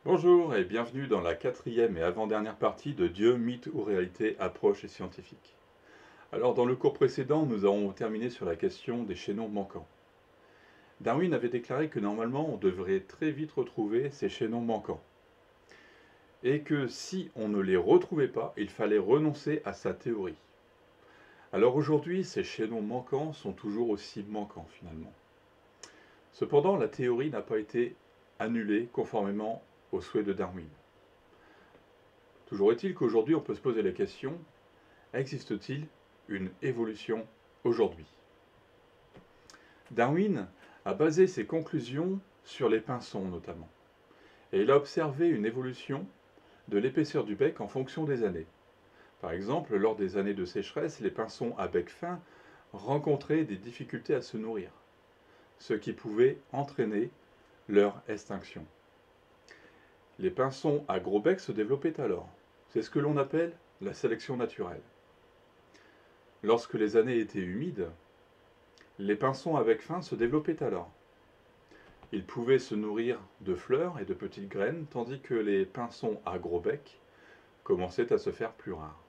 Bonjour et bienvenue dans la quatrième et avant-dernière partie de Dieu, mythe ou réalité, approche et scientifique. Alors dans le cours précédent, nous avons terminé sur la question des chaînons manquants. Darwin avait déclaré que normalement on devrait très vite retrouver ces chaînons manquants. Et que si on ne les retrouvait pas, il fallait renoncer à sa théorie. Alors aujourd'hui, ces chaînons manquants sont toujours aussi manquants finalement. Cependant, la théorie n'a pas été annulée conformément aux souhaits de Darwin. Toujours est-il qu'aujourd'hui on peut se poser la question: existe-t-il une évolution aujourd'hui? Darwin a basé ses conclusions sur les pinsons notamment, et il a observé une évolution de l'épaisseur du bec en fonction des années. Par exemple, lors des années de sécheresse, les pinsons à bec fin rencontraient des difficultés à se nourrir, ce qui pouvait entraîner leur extinction. Les pinsons à gros bec se développaient alors. C'est ce que l'on appelle la sélection naturelle. Lorsque les années étaient humides, les pinsons à bec fin se développaient alors. Ils pouvaient se nourrir de fleurs et de petites graines, tandis que les pinsons à gros bec commençaient à se faire plus rares.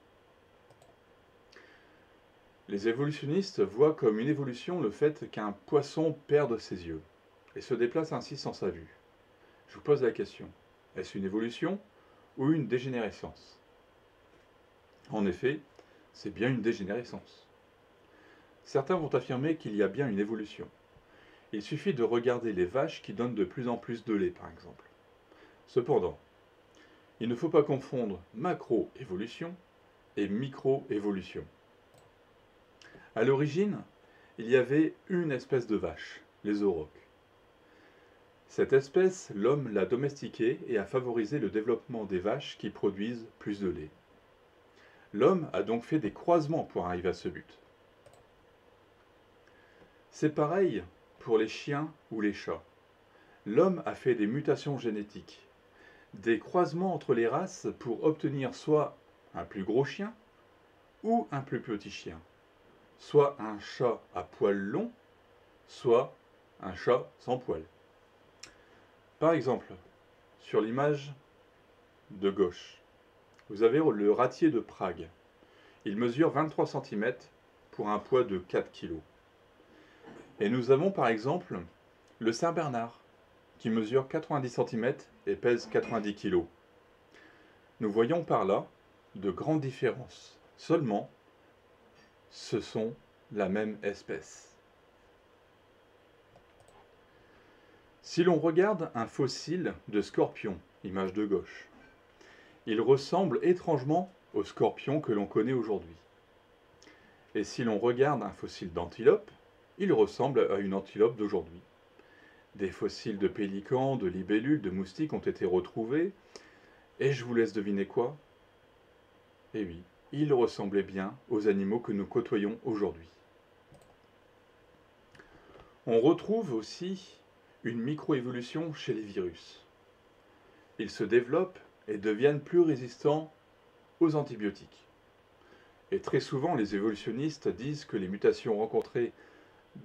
Les évolutionnistes voient comme une évolution le fait qu'un poisson perde ses yeux et se déplace ainsi sans sa vue. Je vous pose la question: est-ce une évolution ou une dégénérescence? En effet, c'est bien une dégénérescence. Certains vont affirmer qu'il y a bien une évolution. Il suffit de regarder les vaches qui donnent de plus en plus de lait, par exemple. Cependant, il ne faut pas confondre macro-évolution et micro-évolution. À l'origine, il y avait une espèce de vache, les aurochs. Cette espèce, l'homme l'a domestiquée et a favorisé le développement des vaches qui produisent plus de lait. L'homme a donc fait des croisements pour arriver à ce but. C'est pareil pour les chiens ou les chats. L'homme a fait des mutations génétiques, des croisements entre les races pour obtenir soit un plus gros chien ou un plus petit chien, soit un chat à poils longs, soit un chat sans poils. Par exemple, sur l'image de gauche, vous avez le ratier de Prague. Il mesure 23 cm pour un poids de 4 kg. Et nous avons par exemple le Saint-Bernard, qui mesure 90 cm et pèse 90 kg. Nous voyons par là de grandes différences. Seulement, ce sont la même espèce. Si l'on regarde un fossile de scorpion, image de gauche, il ressemble étrangement au scorpion que l'on connaît aujourd'hui. Et si l'on regarde un fossile d'antilope, il ressemble à une antilope d'aujourd'hui. Des fossiles de pélicans, de libellules, de moustiques ont été retrouvés, et je vous laisse deviner quoi? Eh oui, ils ressemblaient bien aux animaux que nous côtoyons aujourd'hui. On retrouve aussi une microévolution chez les virus. Ils se développent et deviennent plus résistants aux antibiotiques. Et très souvent, les évolutionnistes disent que les mutations rencontrées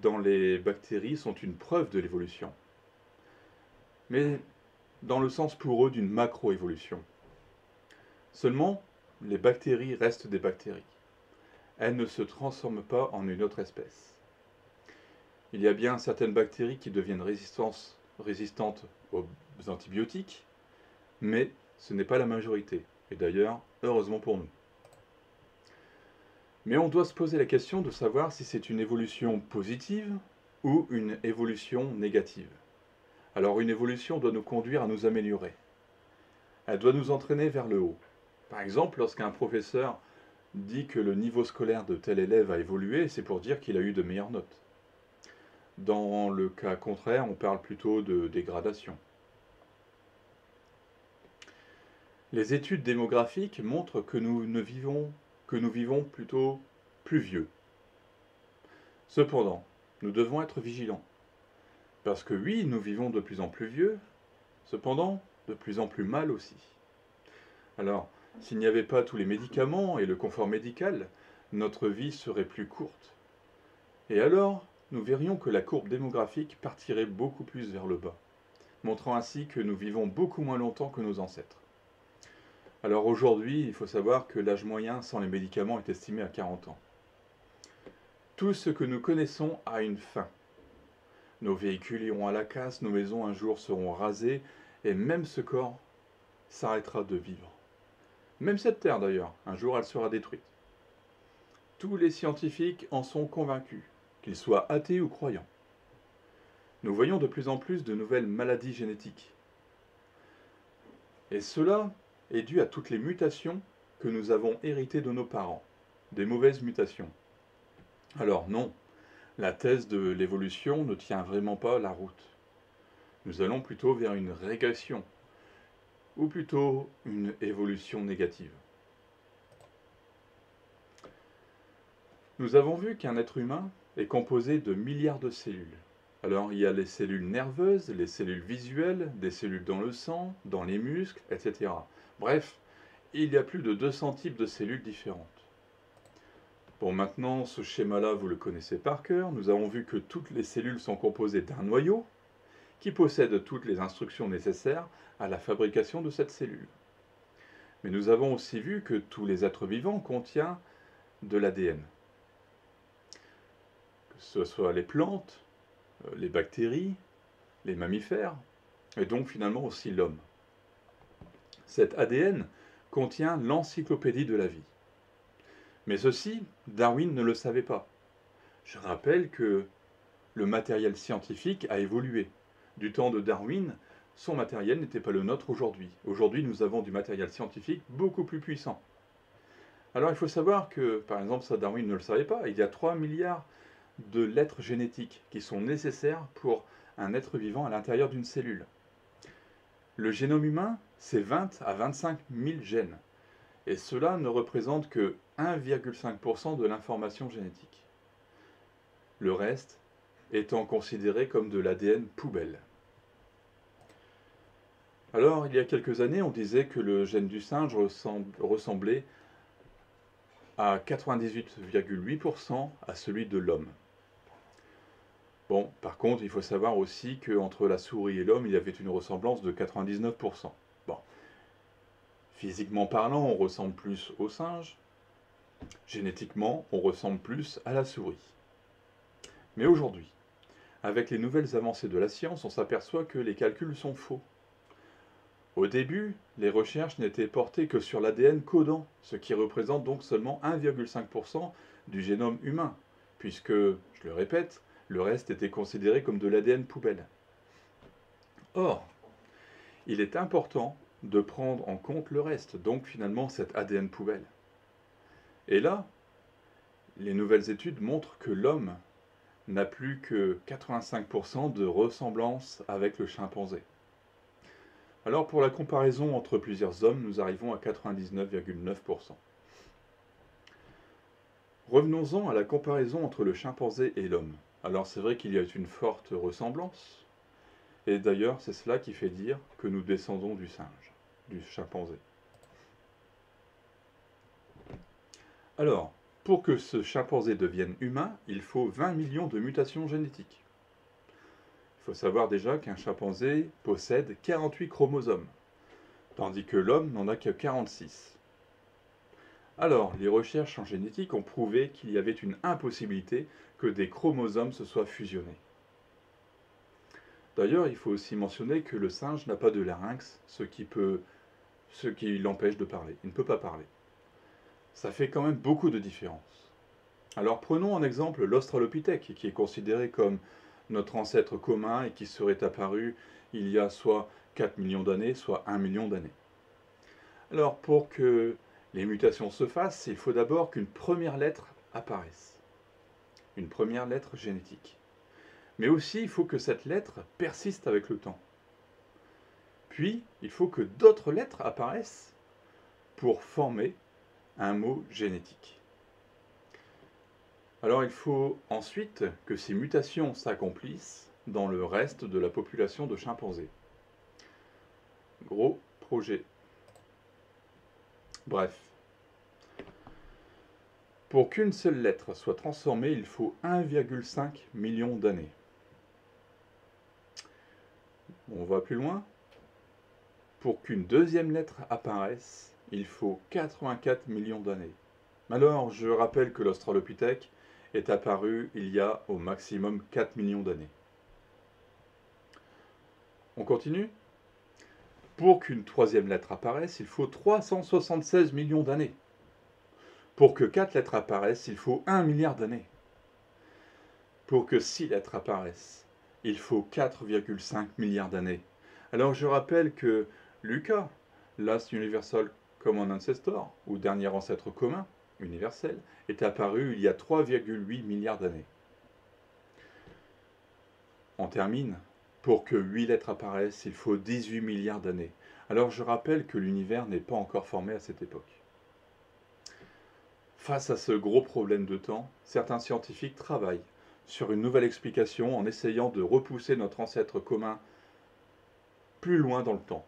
dans les bactéries sont une preuve de l'évolution. Mais dans le sens pour eux d'une macroévolution. Seulement, les bactéries restent des bactéries. Elles ne se transforment pas en une autre espèce. Il y a bien certaines bactéries qui deviennent résistantes aux antibiotiques, mais ce n'est pas la majorité. Et d'ailleurs, heureusement pour nous. Mais on doit se poser la question de savoir si c'est une évolution positive ou une évolution négative. Alors une évolution doit nous conduire à nous améliorer. Elle doit nous entraîner vers le haut. Par exemple, lorsqu'un professeur dit que le niveau scolaire de tel élève a évolué, c'est pour dire qu'il a eu de meilleures notes. Dans le cas contraire, on parle plutôt de dégradation. Les études démographiques montrent que nous vivons plutôt plus vieux. Cependant, nous devons être vigilants. Parce que oui, nous vivons de plus en plus vieux, cependant, de plus en plus mal aussi. Alors, s'il n'y avait pas tous les médicaments et le confort médical, notre vie serait plus courte. Et alors, nous verrions que la courbe démographique partirait beaucoup plus vers le bas. montrant ainsi que nous vivons beaucoup moins longtemps que nos ancêtres. Alors aujourd'hui, il faut savoir que l'âge moyen sans les médicaments est estimé à 40 ans. Tout ce que nous connaissons a une fin. Nos véhicules iront à la casse, nos maisons un jour seront rasées, et même ce corps s'arrêtera de vivre. Même cette terre d'ailleurs, un jour elle sera détruite. Tous les scientifiques en sont convaincus, qu'ils soient athées ou croyants. Nous voyons de plus en plus de nouvelles maladies génétiques. Et cela est dû à toutes les mutations que nous avons héritées de nos parents, des mauvaises mutations. Alors non, la thèse de l'évolution ne tient vraiment pas la route. Nous allons plutôt vers une régression, ou plutôt une évolution négative. Nous avons vu qu'un être humain est composé de milliards de cellules. Alors il y a les cellules nerveuses, les cellules visuelles, des cellules dans le sang, dans les muscles, etc. Bref, il y a plus de 200 types de cellules différentes. Bon, maintenant, ce schéma-là, vous le connaissez par cœur. Nous avons vu que toutes les cellules sont composées d'un noyau qui possède toutes les instructions nécessaires à la fabrication de cette cellule. Mais nous avons aussi vu que tous les êtres vivants contiennent de l'ADN. Que ce soit les plantes, les bactéries, les mammifères, et donc finalement aussi l'homme. Cet ADN contient l'encyclopédie de la vie. Mais ceci, Darwin ne le savait pas. Je rappelle que le matériel scientifique a évolué. Du temps de Darwin, son matériel n'était pas le nôtre aujourd'hui. Aujourd'hui, nous avons du matériel scientifique beaucoup plus puissant. Alors il faut savoir que, par exemple, ça Darwin ne le savait pas, il y a 3 milliards de lettres génétiques qui sont nécessaires pour un être vivant à l'intérieur d'une cellule. Le génome humain, c'est 20 à 25 000 gènes. Et cela ne représente que 1,5% de l'information génétique. Le reste étant considéré comme de l'ADN poubelle. Alors, il y a quelques années, on disait que le gène du singe ressemblait à 98,8% à celui de l'homme. Bon, par contre, il faut savoir aussi qu'entre la souris et l'homme, il y avait une ressemblance de 99%. Bon, physiquement parlant, on ressemble plus au singe. Génétiquement, on ressemble plus à la souris. Mais aujourd'hui, avec les nouvelles avancées de la science, on s'aperçoit que les calculs sont faux. Au début, les recherches n'étaient portées que sur l'ADN codant, ce qui représente donc seulement 1,5% du génome humain, puisque, je le répète, le reste était considéré comme de l'ADN poubelle. Or, il est important de prendre en compte le reste, donc finalement cet ADN poubelle. Et là, les nouvelles études montrent que l'homme n'a plus que 85% de ressemblance avec le chimpanzé. Alors pour la comparaison entre plusieurs hommes, nous arrivons à 99,9%. Revenons-en à la comparaison entre le chimpanzé et l'homme. Alors c'est vrai qu'il y a une forte ressemblance, et d'ailleurs c'est cela qui fait dire que nous descendons du singe, du chimpanzé. Alors, pour que ce chimpanzé devienne humain, il faut 20 millions de mutations génétiques. Il faut savoir déjà qu'un chimpanzé possède 48 chromosomes, tandis que l'homme n'en a que 46. Alors, les recherches en génétique ont prouvé qu'il y avait une impossibilité que des chromosomes se soient fusionnés. D'ailleurs, il faut aussi mentionner que le singe n'a pas de larynx, ce qui l'empêche de parler. Il ne peut pas parler. Ça fait quand même beaucoup de différence. Alors prenons en exemple l'Australopithèque, qui est considéré comme notre ancêtre commun et qui serait apparu il y a soit 4 millions d'années, soit 1 million d'années. Alors pour que les mutations se fassent, il faut d'abord qu'une première lettre apparaisse. Une première lettre génétique. Mais aussi, il faut que cette lettre persiste avec le temps. Puis, il faut que d'autres lettres apparaissent pour former un mot génétique. Alors, il faut ensuite que ces mutations s'accomplissent dans le reste de la population de chimpanzés. Gros projet. Bref. Pour qu'une seule lettre soit transformée, il faut 1,5 million d'années. On va plus loin. Pour qu'une deuxième lettre apparaisse, il faut 84 millions d'années. Alors, je rappelle que l'Australopithèque est apparu il y a au maximum 4 millions d'années. On continue. Pour qu'une troisième lettre apparaisse, il faut 376 millions d'années. Pour que 4 lettres apparaissent, il faut 1 milliard d'années. Pour que 6 lettres apparaissent, il faut 4,5 milliards d'années. Alors je rappelle que Lucas, Last Universal Common Ancestor, ou dernier ancêtre commun, universel, est apparu il y a 3,8 milliards d'années. On termine. Pour que 8 lettres apparaissent, il faut 18 milliards d'années. Alors je rappelle que l'univers n'est pas encore formé à cette époque. Face à ce gros problème de temps, certains scientifiques travaillent sur une nouvelle explication en essayant de repousser notre ancêtre commun plus loin dans le temps.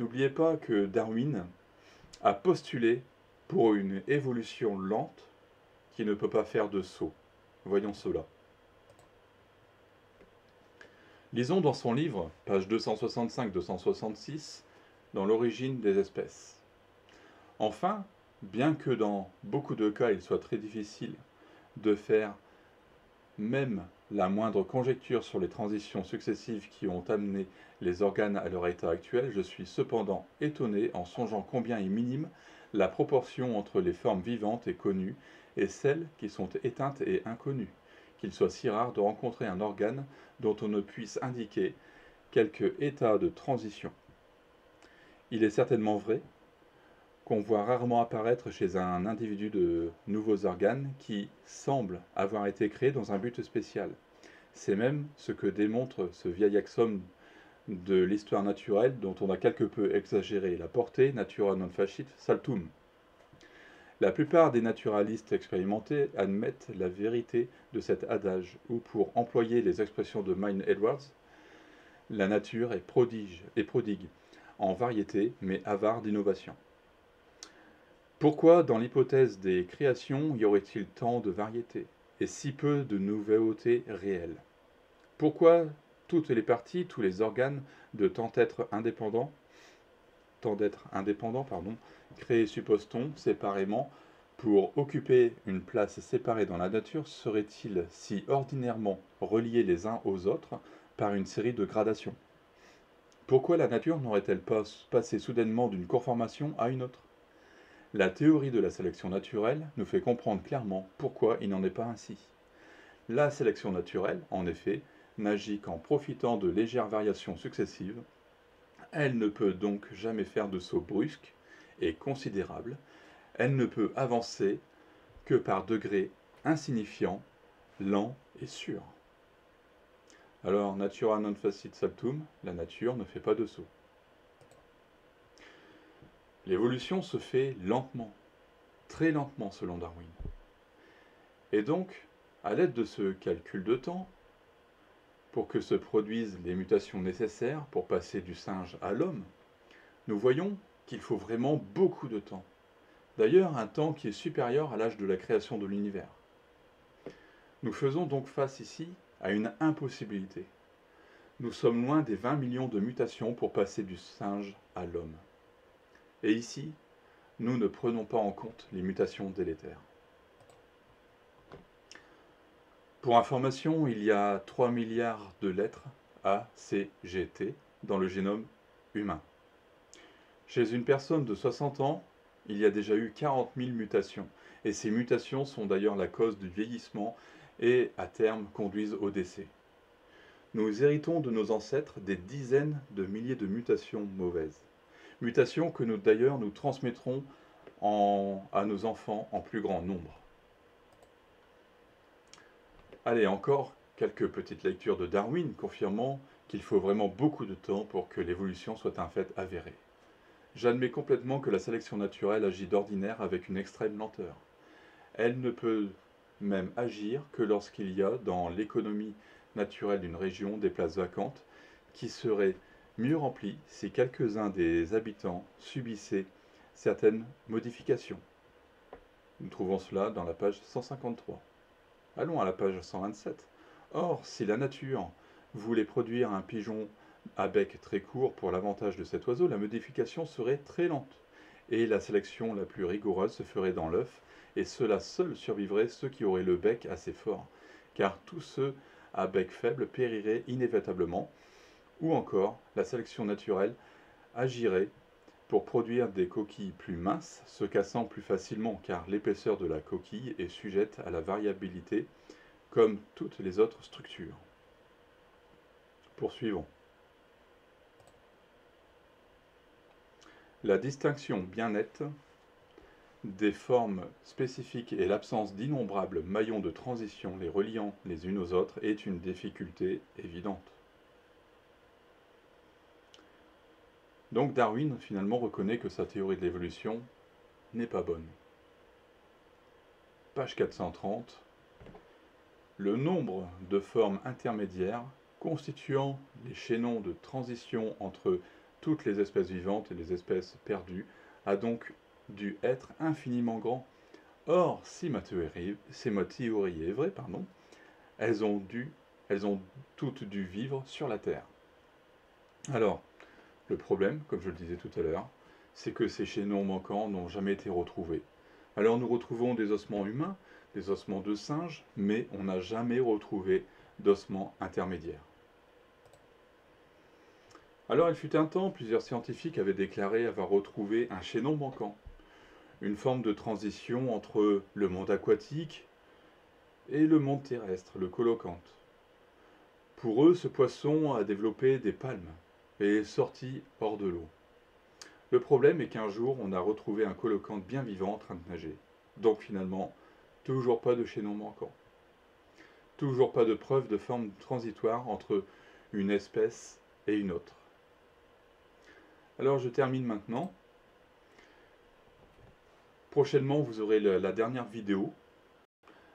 N'oubliez pas que Darwin a postulé pour une évolution lente qui ne peut pas faire de saut. Voyons cela. Lisons dans son livre, pages 265-266, dans l'origine des espèces. Enfin, bien que dans beaucoup de cas il soit très difficile de faire même la moindre conjecture sur les transitions successives qui ont amené les organes à leur état actuel, je suis cependant étonné en songeant combien est minime la proportion entre les formes vivantes et connues et celles qui sont éteintes et inconnues, qu'il soit si rare de rencontrer un organe dont on ne puisse indiquer quelque état de transition. Il est certainement vrai qu'on voit rarement apparaître chez un individu de nouveaux organes qui semblent avoir été créés dans un but spécial. C'est même ce que démontre ce vieil axiome de l'histoire naturelle dont on a quelque peu exagéré la portée, natura non facit saltum. La plupart des naturalistes expérimentés admettent la vérité de cet adage, ou pour employer les expressions de Milne Edwards, la nature est prodigue en variété, mais avare d'innovation. Pourquoi, dans l'hypothèse des créations, y aurait-il tant de variété et si peu de nouveautés réelles? Pourquoi toutes les parties, tous les organes de tant d'être indépendants, créés, suppose-t-on, séparément, pour occuper une place séparée dans la nature, seraient-ils si ordinairement reliés les uns aux autres par une série de gradations? Pourquoi la nature n'aurait-elle pas passé soudainement d'une conformation à une autre? La théorie de la sélection naturelle nous fait comprendre clairement pourquoi il n'en est pas ainsi. La sélection naturelle, en effet, n'agit qu'en profitant de légères variations successives. Elle ne peut donc jamais faire de saut brusque et considérable. Elle ne peut avancer que par degrés insignifiants, lents et sûrs. Alors, natura non facit saltum, la nature ne fait pas de saut. L'évolution se fait lentement, très lentement selon Darwin. Et donc, à l'aide de ce calcul de temps, pour que se produisent les mutations nécessaires pour passer du singe à l'homme, nous voyons qu'il faut vraiment beaucoup de temps. D'ailleurs, un temps qui est supérieur à l'âge de la création de l'univers. Nous faisons donc face ici à une impossibilité. Nous sommes loin des 20 millions de mutations pour passer du singe à l'homme. Et ici, nous ne prenons pas en compte les mutations délétères. Pour information, il y a 3 milliards de lettres A, C, G, T dans le génome humain. Chez une personne de 60 ans, il y a déjà eu 40 000 mutations. Et ces mutations sont d'ailleurs la cause du vieillissement et, à terme, conduisent au décès. Nous héritons de nos ancêtres des dizaines de milliers de mutations mauvaises. Mutations que nous transmettrons à nos enfants en plus grand nombre. Allez, encore quelques petites lectures de Darwin confirmant qu'il faut vraiment beaucoup de temps pour que l'évolution soit un fait avéré. J'admets complètement que la sélection naturelle agit d'ordinaire avec une extrême lenteur. Elle ne peut même agir que lorsqu'il y a dans l'économie naturelle d'une région des places vacantes qui seraient mieux remplies si quelques-uns des habitants subissaient certaines modifications. Nous trouvons cela dans la page 153. Allons à la page 127. Or, si la nature vous voulez produire un pigeon à bec très court pour l'avantage de cet oiseau, la modification serait très lente. Et la sélection la plus rigoureuse se ferait dans l'œuf, et ceux-là seuls survivraient ceux qui auraient le bec assez fort, car tous ceux à bec faible périraient inévitablement, ou encore la sélection naturelle agirait pour produire des coquilles plus minces, se cassant plus facilement, car l'épaisseur de la coquille est sujette à la variabilité, comme toutes les autres structures. Poursuivons. La distinction bien nette des formes spécifiques et l'absence d'innombrables maillons de transition les reliant les unes aux autres est une difficulté évidente. Donc Darwin finalement reconnaît que sa théorie de l'évolution n'est pas bonne. Page 430. Le nombre de formes intermédiaires constituant les chaînons de transition entre toutes les espèces vivantes et les espèces perdues a donc dû être infiniment grand. Or, si ma théorie est vraie, elles ont toutes dû vivre sur la Terre. Alors, le problème, comme je le disais tout à l'heure, c'est que ces chaînons manquants n'ont jamais été retrouvés. Alors nous retrouvons des ossements humains, des ossements de singes, mais on n'a jamais retrouvé d'ossements intermédiaires. Alors il fut un temps, plusieurs scientifiques avaient déclaré avoir retrouvé un chaînon manquant, une forme de transition entre le monde aquatique et le monde terrestre, le colocante. Pour eux, ce poisson a développé des palmes et est sorti hors de l'eau. Le problème est qu'un jour, on a retrouvé un colocante bien vivant en train de nager. Donc finalement, toujours pas de chaînon manquant. Toujours pas de preuve de forme transitoire entre une espèce et une autre. Alors je termine maintenant. Prochainement, vous aurez la dernière vidéo.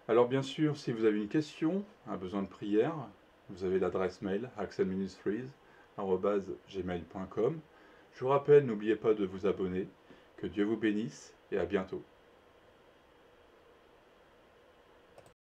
Alors bien sûr, si vous avez une question, un besoin de prière, vous avez l'adresse mail axelministries@gmail.com. Je vous rappelle, n'oubliez pas de vous abonner. Que Dieu vous bénisse et à bientôt.